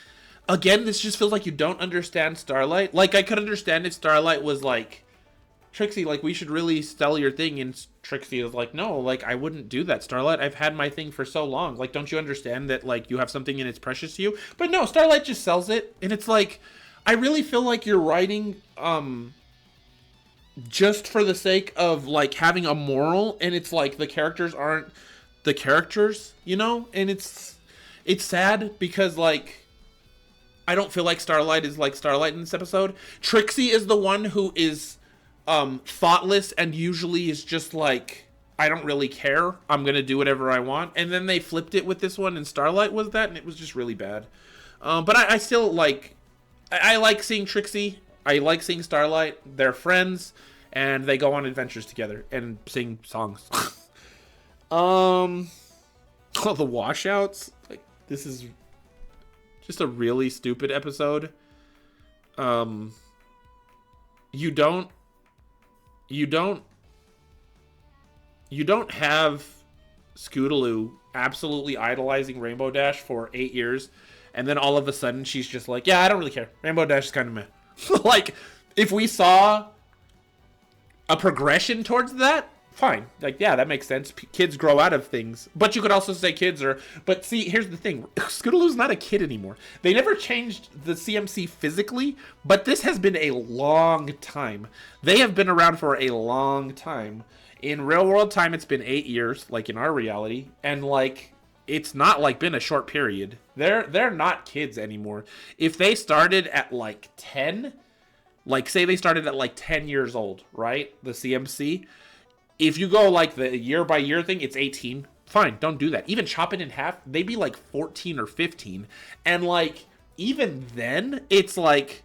again, this just feels like you don't understand Starlight. Like, I could understand if Starlight was like, Trixie, like, we should really sell your thing, and Trixie is like, no, like, I wouldn't do that, Starlight. I've had my thing for so long. Like, don't you understand that, like, you have something and it's precious to you? But no, Starlight just sells it, and it's like, I really feel like you're writing just for the sake of like having a moral, and it's like the characters aren't the characters, you know? And it's sad because, like, I don't feel like Starlight is like Starlight in this episode. Trixie is the one who is thoughtless and usually is just like, I don't really care, I'm gonna do whatever I want. And then they flipped it with this one, and Starlight was that, and it was just really bad. But I still like, I like seeing Trixie, I like seeing Starlight. They're friends, and they go on adventures together and sing songs. All the washouts, like, this is just a really stupid episode. You don't have Scootaloo absolutely idolizing Rainbow Dash for 8 years, and then all of a sudden she's just like, yeah, I don't really care. Rainbow Dash is kind of meh. Like, if we saw a progression towards that, fine. Like, yeah, that makes sense. Kids grow out of things. But you could also say kids are... But see, here's the thing. Scootaloo's not a kid anymore. They never changed the CMC physically, but this has been a long time. They have been around for a long time. In real world time, it's been 8 years, like in our reality. And, like, it's not, like, been a short period. They're not kids anymore. If they started at, like, 10... Like, say they started at, like, 10 years old, right? The CMC... If you go, like, the year-by-year thing, it's 18. Fine, don't do that. Even chop it in half, they'd be, like, 14 or 15. And, like, even then, it's like,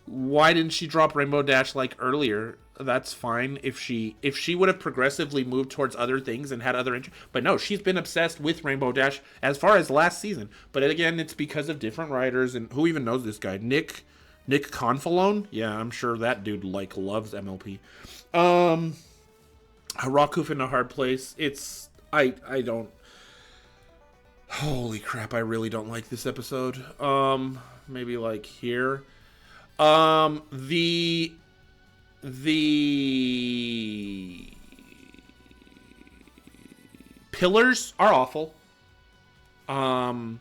why didn't she drop Rainbow Dash, like, earlier? That's fine if she would have progressively moved towards other things and had other interests. But no, she's been obsessed with Rainbow Dash as far as last season. But, again, it's because of different writers. And who even knows this guy? Nick Confalone? Yeah, I'm sure that dude, like, loves MLP. Rakuf in a hard place. It's I don't. Holy crap! I really don't like this episode. Maybe like here. The pillars are awful. I'm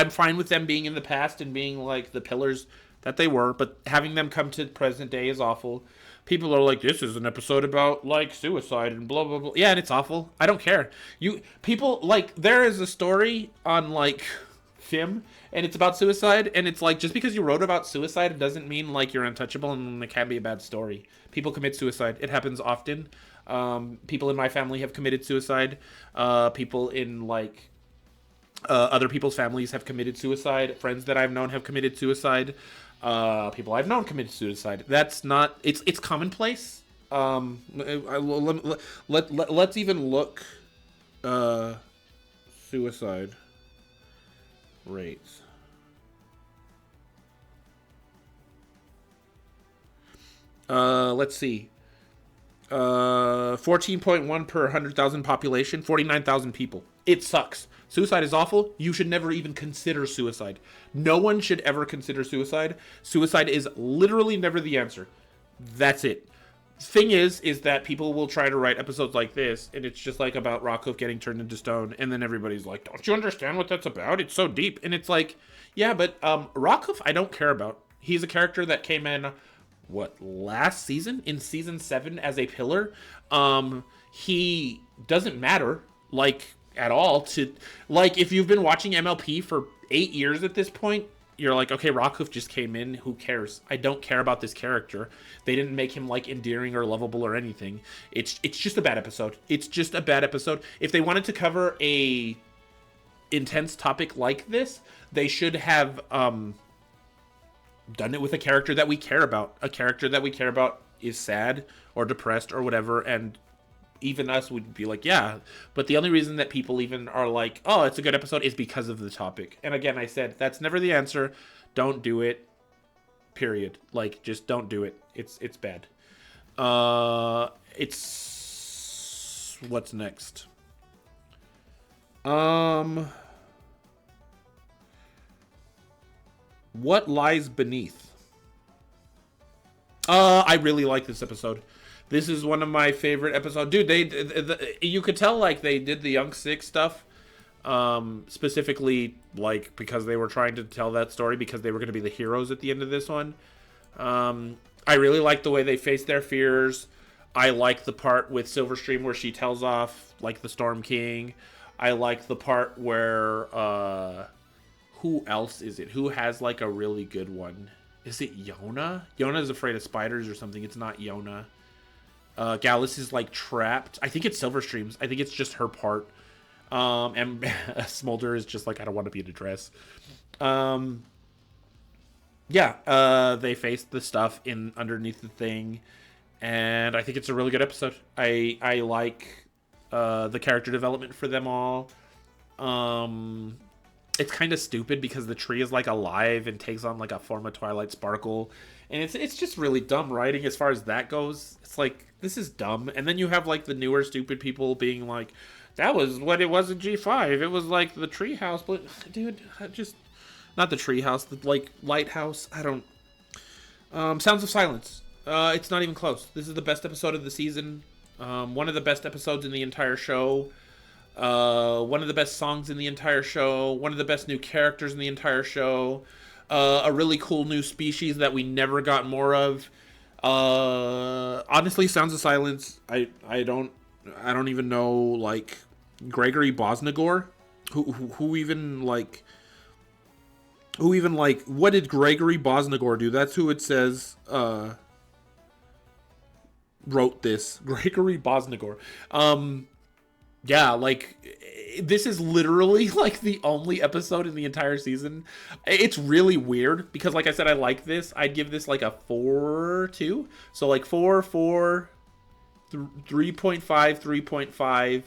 fine with them being in the past and being like the pillars that they were, but having them come to present day is awful. People are like, this is an episode about like suicide and blah blah blah. Yeah, and it's awful. I don't care. You people like there is a story on like FiM and it's about suicide, and it's like just because you wrote about suicide it doesn't mean like you're untouchable and it can't be a bad story. People commit suicide. It happens often. People in my family have committed suicide. People in like other people's families have committed suicide. Friends that I've known have committed suicide. People I've known committed suicide. That's not. It's commonplace. Let's even look. Suicide rates. Let's see. 14.1 per 100,000 population, 49,000 people. It sucks. Suicide is awful. You should never even consider suicide. No one should ever consider suicide. Suicide is literally never the answer. That's it. Thing is that people will try to write episodes like this, and it's just like about Rakuf getting turned into stone, and then everybody's like, don't you understand what that's about? It's so deep. And it's like, yeah, but Rakuf I don't care about. He's a character that came in last season, in season 7 as a pillar. He doesn't matter like at all to like if you've been watching MLP for 8 years at this point, you're like, okay, Rakuf just came in, who cares? I don't care about this character. They didn't make him like endearing or lovable or anything. It's just a bad episode. It's just a bad episode. If they wanted to cover a intense topic like this, they should have done it with a character that we care about. A character that we care about is sad or depressed or whatever, and even us would be like, yeah. But the only reason that people even are like, oh, it's a good episode is because of the topic. And again, I said, that's never the answer. Don't do it. Period. Like, just don't do it. It's bad. It's... What's next? What Lies Beneath? I really like this episode. This is one of my favorite episodes. Dude, you could tell like they did the Young Six stuff specifically like because they were trying to tell that story because they were going to be the heroes at the end of this one. I really like the way they faced their fears. I like the part with Silverstream where she tells off like the Storm King. I like the part where who else is it? Who has like a really good one? Is it Yona? Yona's afraid of spiders or something. It's not Yona. Gallus is like trapped. I think it's Silverstream's. I think it's just her part. And Smolder is just like, I don't want to be in a dress. Yeah, they faced the stuff in underneath the thing, and I think it's a really good episode. I like the character development for them all. It's kind of stupid because the tree is like alive and takes on like a form of Twilight Sparkle, and it's just really dumb writing as far as that goes. It's like, this is dumb. And then you have like the newer stupid people being like, that was what it was in G5. It was like the treehouse, but dude, just not the treehouse, the like lighthouse. I don't. Sounds of Silence. It's not even close. This is the best episode of the season. One of the best episodes in the entire show. One of the best songs in the entire show. One of the best new characters in the entire show. A really cool new species that we never got more of. Honestly, Sounds of Silence. I don't even know like Gregory Bosnagor. Who even like what did Gregory Bosnagor do? That's who it says wrote this. Gregory Bosnagor. Yeah, like, this is literally, like, the only episode in the entire season. It's really weird, because, like I said, I like this. I'd give this, like, a 4-2. So, like, 4, 4, 3.5, 3.5,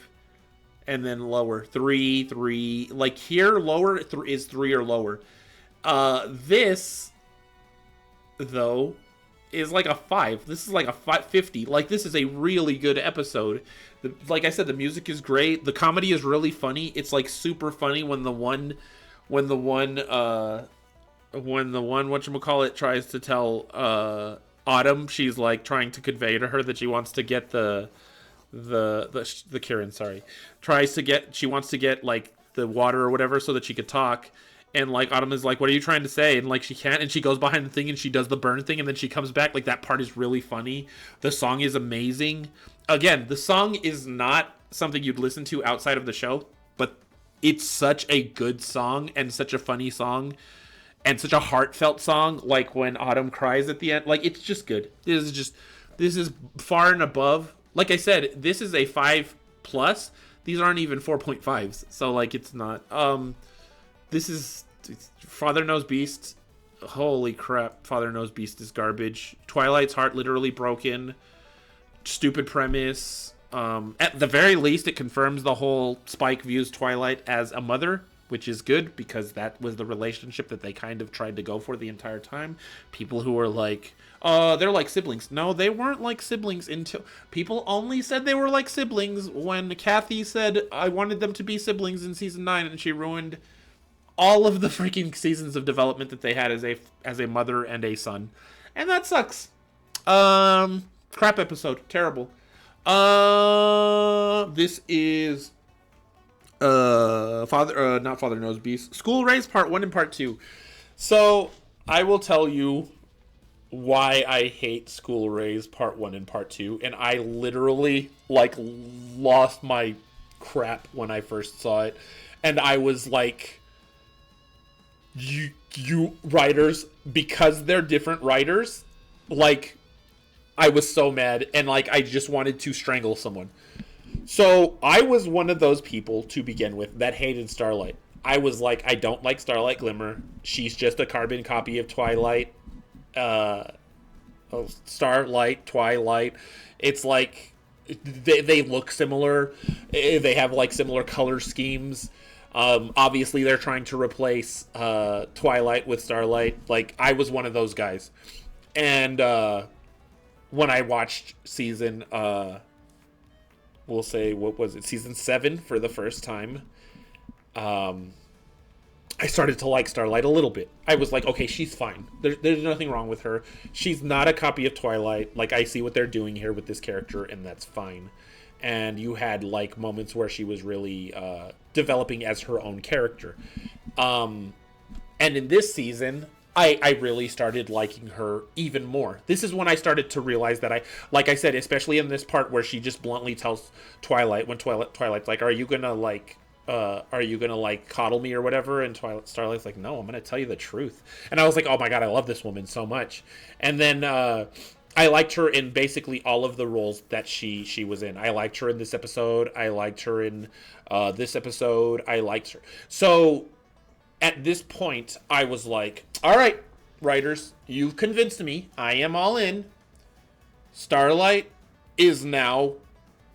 and then lower. 3, 3. Like, here, lower is 3 or lower. This, though, is like a 5. This is like a 50. Like, this is a really good episode. Like I said, the music is great. The comedy is really funny. It's like super funny when the one whatchamacallit tries to tell Autumn, she's like trying to convey to her that she wants to get the Kieran, sorry, she wants to get like the water or whatever so that she could talk. And like Autumn is like, what are you trying to say? And like she can't, and she goes behind the thing and she does the burn thing, and then she comes back. Like, that part is really funny. The song is amazing. Again, the song is not something you'd listen to outside of the show, but it's such a good song and such a funny song and such a heartfelt song. Like when Autumn cries at the end, like, it's just good. This is far and above. Like I said, this is a 5+. These aren't even 4.5s. So like, it's not, this is Father Knows Beast. Holy crap, Father Knows Beast is garbage. Twilight's heart literally broken. Stupid premise. At the very least, it confirms the whole Spike views Twilight as a mother, which is good, because that was the relationship that they kind of tried to go for the entire time. People who were like, they're like siblings. No, they weren't like siblings until people only said they were like siblings when Kathy said, I wanted them to be siblings in season 9, and she ruined all of the freaking seasons of development that they had as a mother and a son. And that sucks. Crap episode. Terrible. This is not Father Knows Beast. School Race Part 1 and Part 2. So, I will tell you why I hate School Race Part 1 and Part 2, and I literally like lost my crap when I first saw it. And I was like, you writers, because they're different writers, like, I was so mad, and like, I just wanted to strangle someone. So I was one of those people to begin with that hated Starlight. I was like, I don't like Starlight Glimmer. She's just a carbon copy of Twilight. Starlight, Twilight. It's like, they look similar. They have like similar color schemes. Obviously they're trying to replace Twilight with Starlight. Like, I was one of those guys. And when I watched season we'll say, what was it, season 7 for the first time, I started to like Starlight a little bit. I was like, okay, she's fine. There's nothing wrong with her. She's not a copy of Twilight. Like, I see what they're doing here with this character, and that's fine. And you had like moments where she was really developing as her own character. And in this season, I really started liking her even more. This is when I started to realize that like I said, especially in this part where she just bluntly tells Twilight, when Twilight's like, are you gonna coddle me or whatever? And Starlight's like, no, I'm gonna tell you the truth. And I was like, oh my god, I love this woman so much. And then I liked her in basically all of the roles that she was in. I liked her in this episode. I liked her in this episode. I liked her. So at this point, I was like, all right, writers, you've convinced me. I am all in. Starlight is now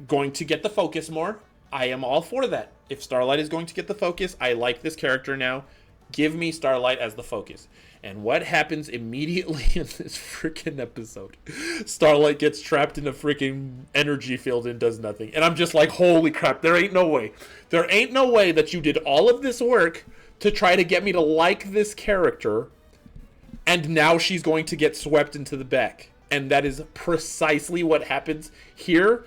going to get the focus more. I am all for that. If Starlight is going to get the focus, I like this character now. Give me Starlight as the focus. And what happens immediately in this freaking episode? Starlight gets trapped in a freaking energy field and does nothing. And I'm just like, holy crap, there ain't no way. There ain't no way that you did all of this work to try to get me to like this character, and now she's going to get swept into the back. And that is precisely what happens here,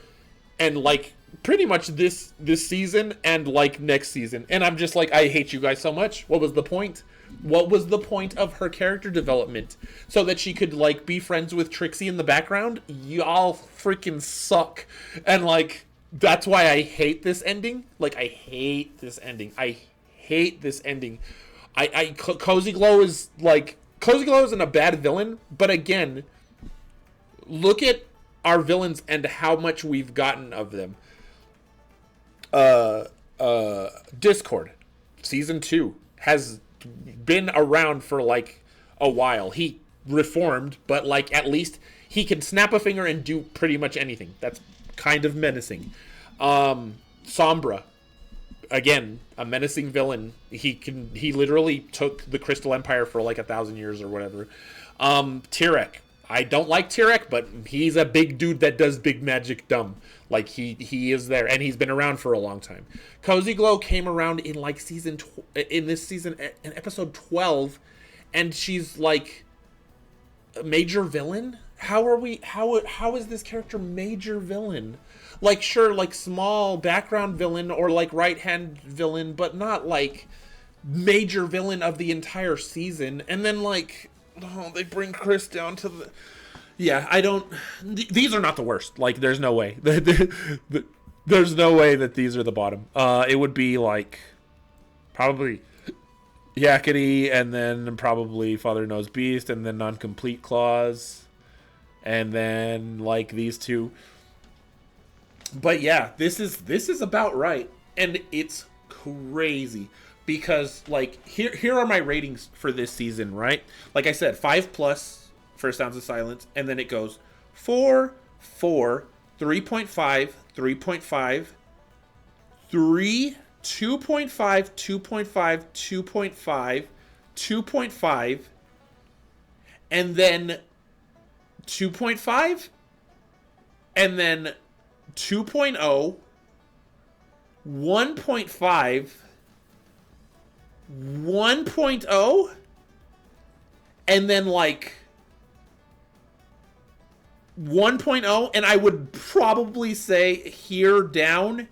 and like pretty much this season and like next season. And I'm just like, I hate you guys so much. What was the point? What was the point of her character development? So that she could like be friends with Trixie in the background? Y'all freaking suck. And like, that's why I hate this ending. Like, I hate this ending. I hate this ending. Cozy Glow isn't a bad villain, but again, look at our villains and how much we've gotten of them. Discord season 2 has been around for like a while. He reformed, but like at least he can snap a finger and do pretty much anything. That's kind of menacing. Sombra, again, a menacing villain. He literally took the Crystal Empire for like 1,000 years or whatever. Tyrek, I don't like Tyrek, but he's a big dude that does big magic dumb. Like, he is there, and he's been around for a long time. Cozy Glow came around in, like, in this season, in episode 12, and she's, like, a major villain? How is this character major villain? Like, sure, like, small background villain or, like, right-hand villain, but not, like, major villain of the entire season. And then, like, oh, they bring Chris down to the... Yeah, I don't... These are not the worst. Like, there's no way. There's no way that these are the bottom. It would be, like, probably Yakety, and then probably Father Knows Beast, and then Non-Complete Clause, and then, like, these two. But yeah, this is about right. And it's crazy. Because, like, here are my ratings for this season, right? Like I said, 5+ for Sounds of Silence, and then it goes 4, 4, 3.5, 3.5, 3, 2.5, 2.5, 2.5, 2.5, and then 2.5, and then 2.0, 1.5, 1.0, and then like 1.0, and I would probably say here down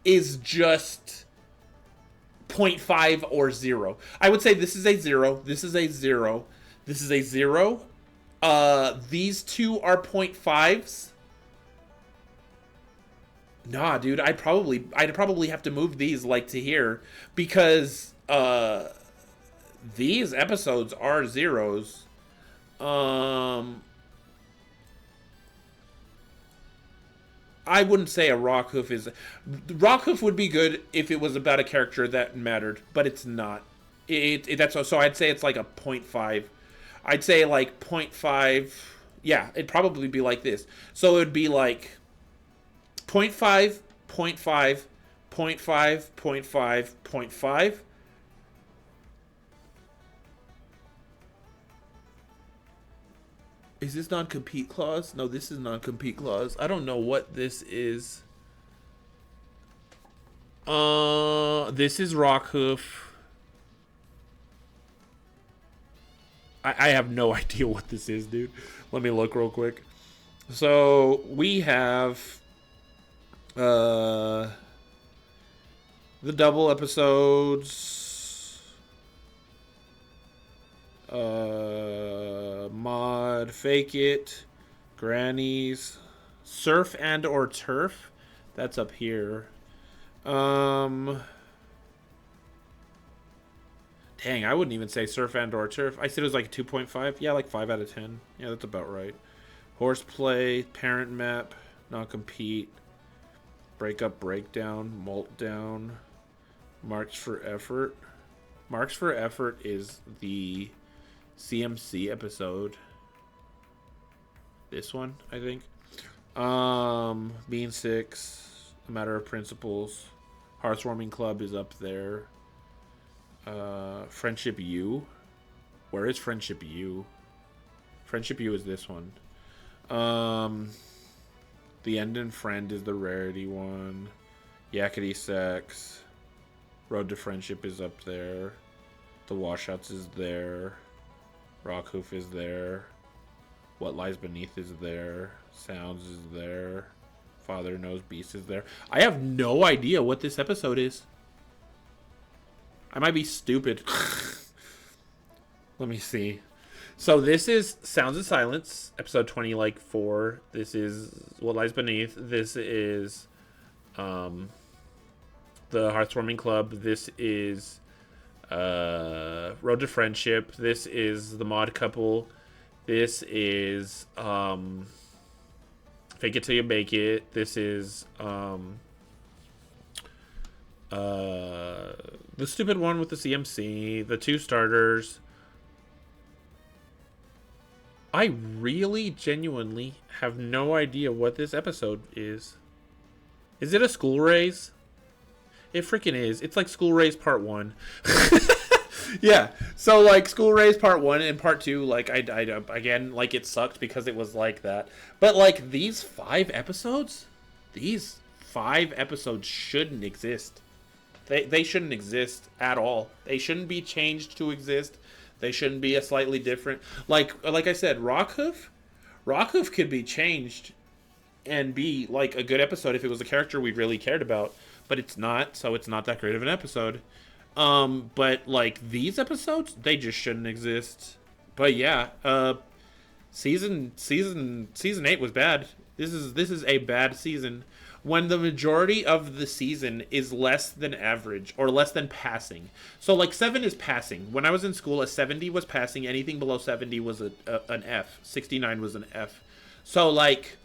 is just 0.5 or 0. I would say this is a 0, this is a 0, this is a 0. These two are 0.5s. Nah, dude, I'd probably have to move these like to here because these episodes are 0s. I wouldn't say a Rockhoof is... Rockhoof would be good if it was about a character that mattered, but it's not. So I'd say it's like a 0.5. I'd say like 0.5. Yeah, it'd probably be like this. So it would be like 0.5, 0.5, 0.5, 0.5, 0.5. Is this non-compete clause? No, this is non-compete clause. I don't know what this is. This is Rockhoof. I have no idea what this is, dude. Let me look real quick. So we have the double episodes, mod, fake it, grannies, surf and or turf. That's up here. Dang, I wouldn't even say surf and or turf. I said it was like a 2.5. Yeah, like 5 out of 10. Yeah, that's about right. Horseplay, parent map, non-compete, breakup, breakdown, meltdown, marks for effort. Marks for effort is the CMC episode. This one, I think. Being 6, A Matter of Principles, Hearthwarming Club is up there. Friendship U. Where is Friendship U? Friendship U is this one. The End and Friend is the rarity one. Yakety Sex. Road to Friendship is up there. The Washouts is there. Rockhoof is there. What Lies Beneath is there. Sounds is there. Father Knows Beast is there. I have no idea what this episode is. I might be stupid. Let me see. So this is Sounds of Silence, episode 20, like 4. This is What Lies Beneath. This is the Hearthwarming Club. This is Road to Friendship. This is The Mod Couple. This is Fake It Till You Make It. This is the stupid one with the CMC, the 2 starters. I really, genuinely have no idea what this episode is. Is it a school raise? It freaking is. It's like School Raise Part 1. Yeah. So like School Race Part 1 and Part 2, like I again, like it sucked because it was like that. But like these 5 episodes shouldn't exist. They shouldn't exist at all. They shouldn't be changed to exist. They shouldn't be a slightly different. Like I said, Rockhoof could be changed and be like a good episode if it was a character we really cared about, but it's not, so it's not that great of an episode. But like these episodes, they just shouldn't exist. But yeah, season 8 was bad. This is a bad season when the majority of the season is less than average or less than passing. So like 7 is passing. When I was in school, a 70 was passing. Anything below 70 was an F. 69 was an F. So like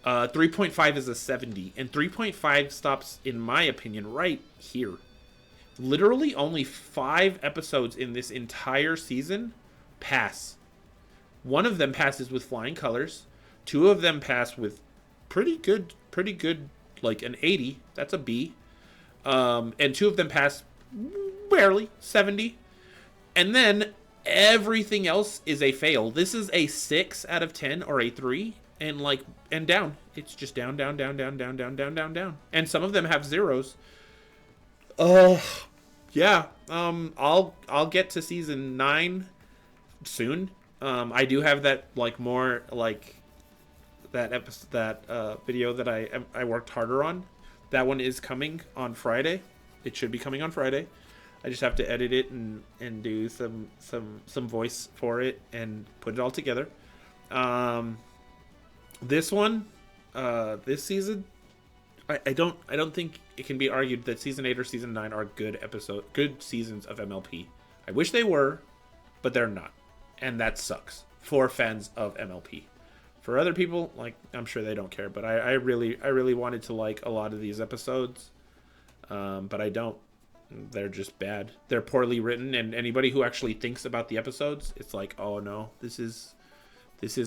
3.5 is a 70, and 3.5 stops, in my opinion, right here. Literally only 5 episodes in this entire season pass. One of them passes with flying colors. 2 of them pass with pretty good, like an 80. That's a B. And 2 of them pass barely 70. And then everything else is a fail. This is a 6 out of 10 or a 3, and down. It's just down. And some of them have zeros. Yeah. I'll get to season 9 soon. I do have that like more like that episode, that video that I worked harder on. That one is coming on Friday. It should be coming on Friday. I just have to edit it and do some voice for it and put it all together. This one, this season, I don't think it can be argued that season 8 or season 9 are good seasons of MLP. I wish they were, but they're not, and that sucks for fans of MLP. For other people, like, I'm sure they don't care, but I really wanted to like a lot of these episodes, but I don't. They're just bad. They're poorly written, and anybody who actually thinks about the episodes, it's like, oh no, this is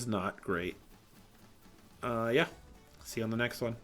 not great. Yeah. See you on the next one.